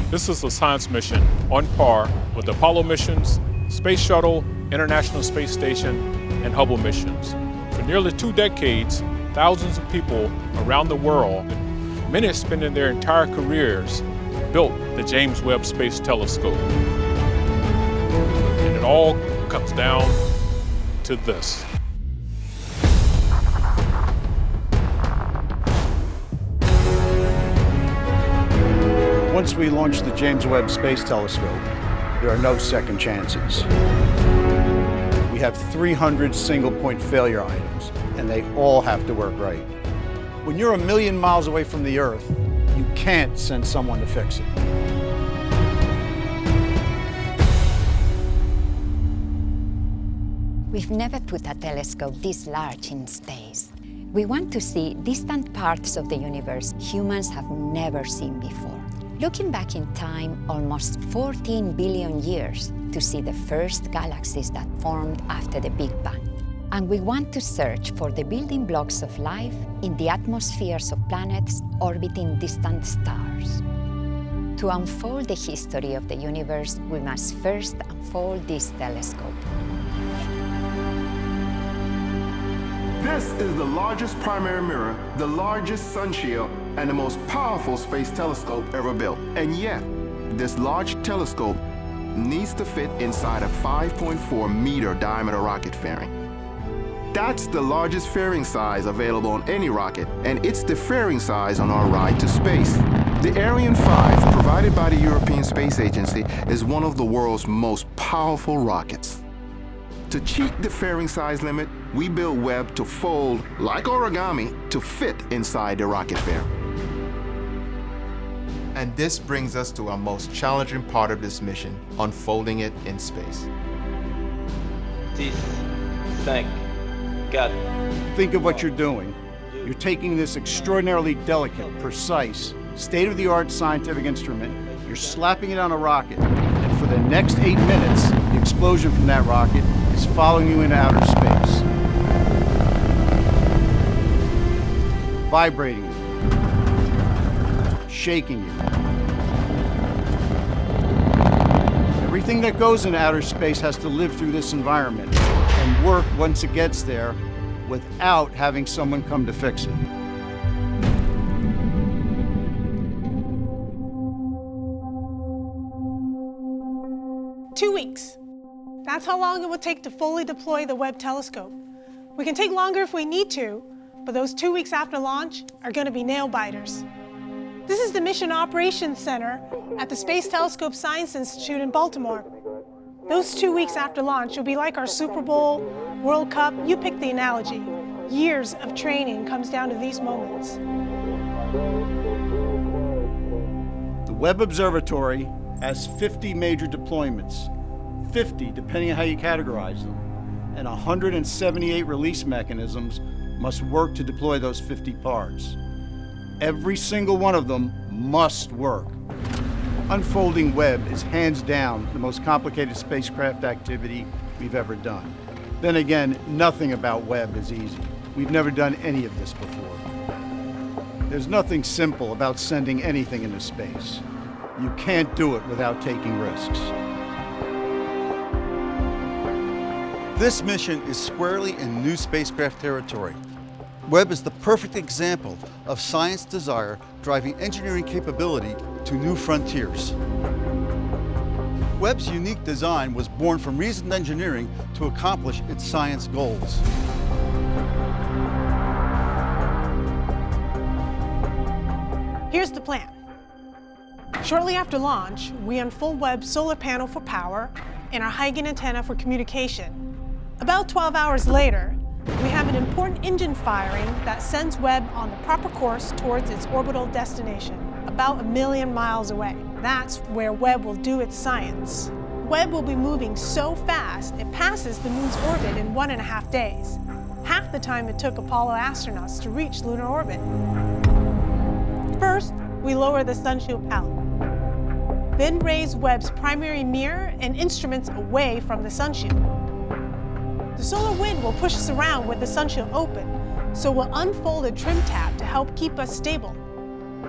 This is a science mission on par with Apollo missions, Space Shuttle, International Space Station, and Hubble missions. For nearly 2 decades, thousands of people around the world, many spending their entire careers, built the James Webb Space Telescope. And it all comes down to this. Once we launch the James Webb Space Telescope, there are no second chances. We have 300 single-point failure items, and they all have to work right. When you're 1,000,000 miles away from the Earth, you can't send someone to fix it. We've never put a telescope this large in space. We want to see distant parts of the universe humans have never seen before. Looking back in time, almost 14 billion years to see the first galaxies that formed after the Big Bang. And we want to search for the building blocks of life in the atmospheres of planets orbiting distant stars. To unfold the history of the universe, we must first unfold this telescope. This is the largest primary mirror, the largest sun shield, and the most powerful space telescope ever built. And yet, this large telescope needs to fit inside a 5.4-meter diameter rocket fairing. That's the largest fairing size available on any rocket, and it's the fairing size on our ride to space. The Ariane 5, provided by the European Space Agency, is one of the world's most powerful rockets. To cheat the fairing size limit, we built Webb to fold, like origami, to fit inside the rocket fairing. And this brings us to our most challenging part of this mission, unfolding it in space. 6, 5, 4. Think of what you're doing. You're taking this extraordinarily delicate, precise, state-of-the-art scientific instrument, you're slapping it on a rocket, and for the next 8 minutes, the explosion from that rocket is following you into outer space. Vibrating you, shaking you. Everything that goes into outer space has to live through this environment and work once it gets there without having someone come to fix it. Two weeks. That's how long it will take to fully deploy the Webb telescope. We can take longer if we need to, but those 2 weeks after launch are going to be nail-biters. This is the Mission Operations Center at the Space Telescope Science Institute in Baltimore. Those 2 weeks after launch will be like our Super Bowl, World Cup, you pick the analogy. Years of training comes down to these moments. The Webb Observatory has 50 major deployments, 50 depending on how you categorize them, and 178 release mechanisms must work to deploy those 50 parts. Every single one of them must work. Unfolding Webb is hands down the most complicated spacecraft activity we've ever done. Then again, nothing about Webb is easy. We've never done any of this before. There's nothing simple about sending anything into space. You can't do it without taking risks. This mission is squarely in new spacecraft territory. Webb is the perfect example of science desire driving engineering capability to new frontiers. Webb's unique design was born from reasoned engineering to accomplish its science goals. Here's the plan. Shortly after launch, we unfold Webb's solar panel for power and our high-gain antenna for communication. About 12 hours later, we have an important engine firing that sends Webb on the proper course towards its orbital destination, about 1,000,000 miles away. That's where Webb will do its science. Webb will be moving so fast, it passes the moon's orbit in 1.5 days, half the time it took Apollo astronauts to reach lunar orbit. First, we lower the sunshield pallet, then raise Webb's primary mirror and instruments away from the sunshield. The solar wind will push us around with the sunshield open, so we'll unfold a trim tab to help keep us stable.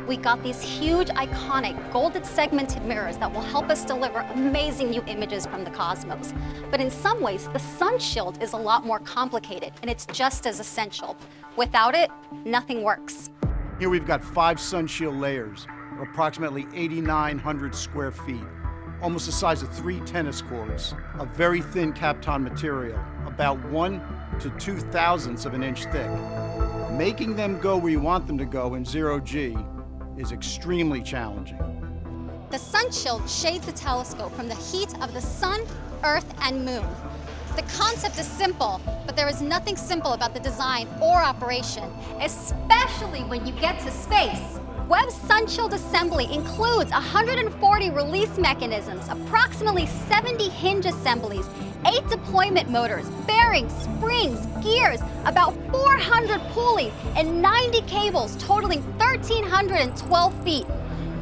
we got these huge, iconic, golden segmented mirrors that will help us deliver amazing new images from the cosmos. But in some ways, the sun shield is a lot more complicated, and it's just as essential. Without it, nothing works. Here we've got 5 sun shield layers, or approximately 8,900 square feet, almost the size of 3 tennis courts, a very thin Kapton material, about 1 to 2/1000ths of an inch thick. Making them go where you want them to go in zero-G is extremely challenging. The sun shield shades the telescope from the heat of the sun, earth, and moon. The concept is simple, but there is nothing simple about the design or operation, especially when you get to space. Webb's sun shield assembly includes 140 release mechanisms, approximately 70 hinge assemblies, 8 deployment motors, bearings, springs, gears, about 400 pulleys, and 90 cables totaling 1,312 feet.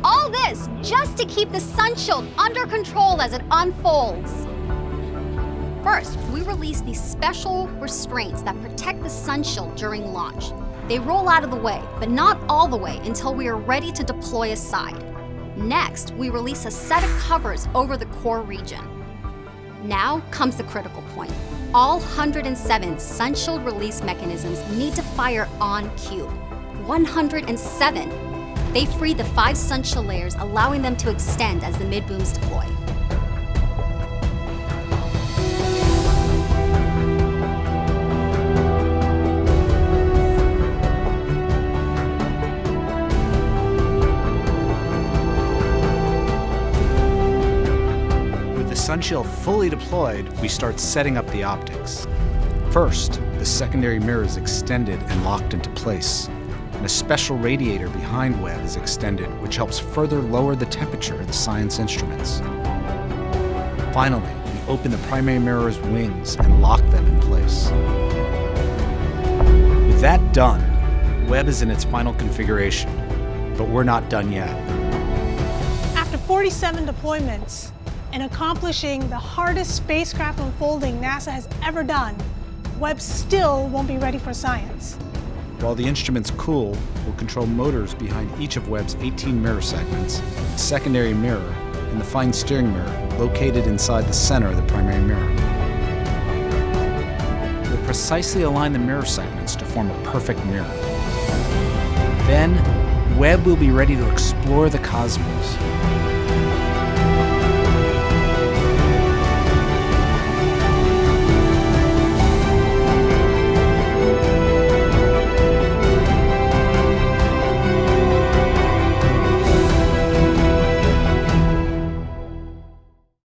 All this just to keep the sun shield under control as it unfolds. First, we release these special restraints that protect the sun shield during launch. They roll out of the way, but not all the way until we are ready to deploy aside. Next, we release a set of covers over the core region. Now comes the critical point. All 107 sun shield release mechanisms need to fire on cue. 107. They free the 5 sun shield layers, allowing them to extend as the mid-booms deploy. Sun shield fully deployed, we start setting up the optics. First, the secondary mirror is extended and locked into place, and a special radiator behind Webb is extended, which helps further lower the temperature of the science instruments. Finally, we open the primary mirror's wings and lock them in place. With that done, Webb is in its final configuration, but we're not done yet. After 47 deployments, and accomplishing the hardest spacecraft unfolding NASA has ever done, Webb still won't be ready for science. While the instruments cool, we'll control motors behind each of Webb's 18 mirror segments, the secondary mirror, and the fine steering mirror located inside the center of the primary mirror. We'll precisely align the mirror segments to form a perfect mirror. Then, Webb will be ready to explore the cosmos,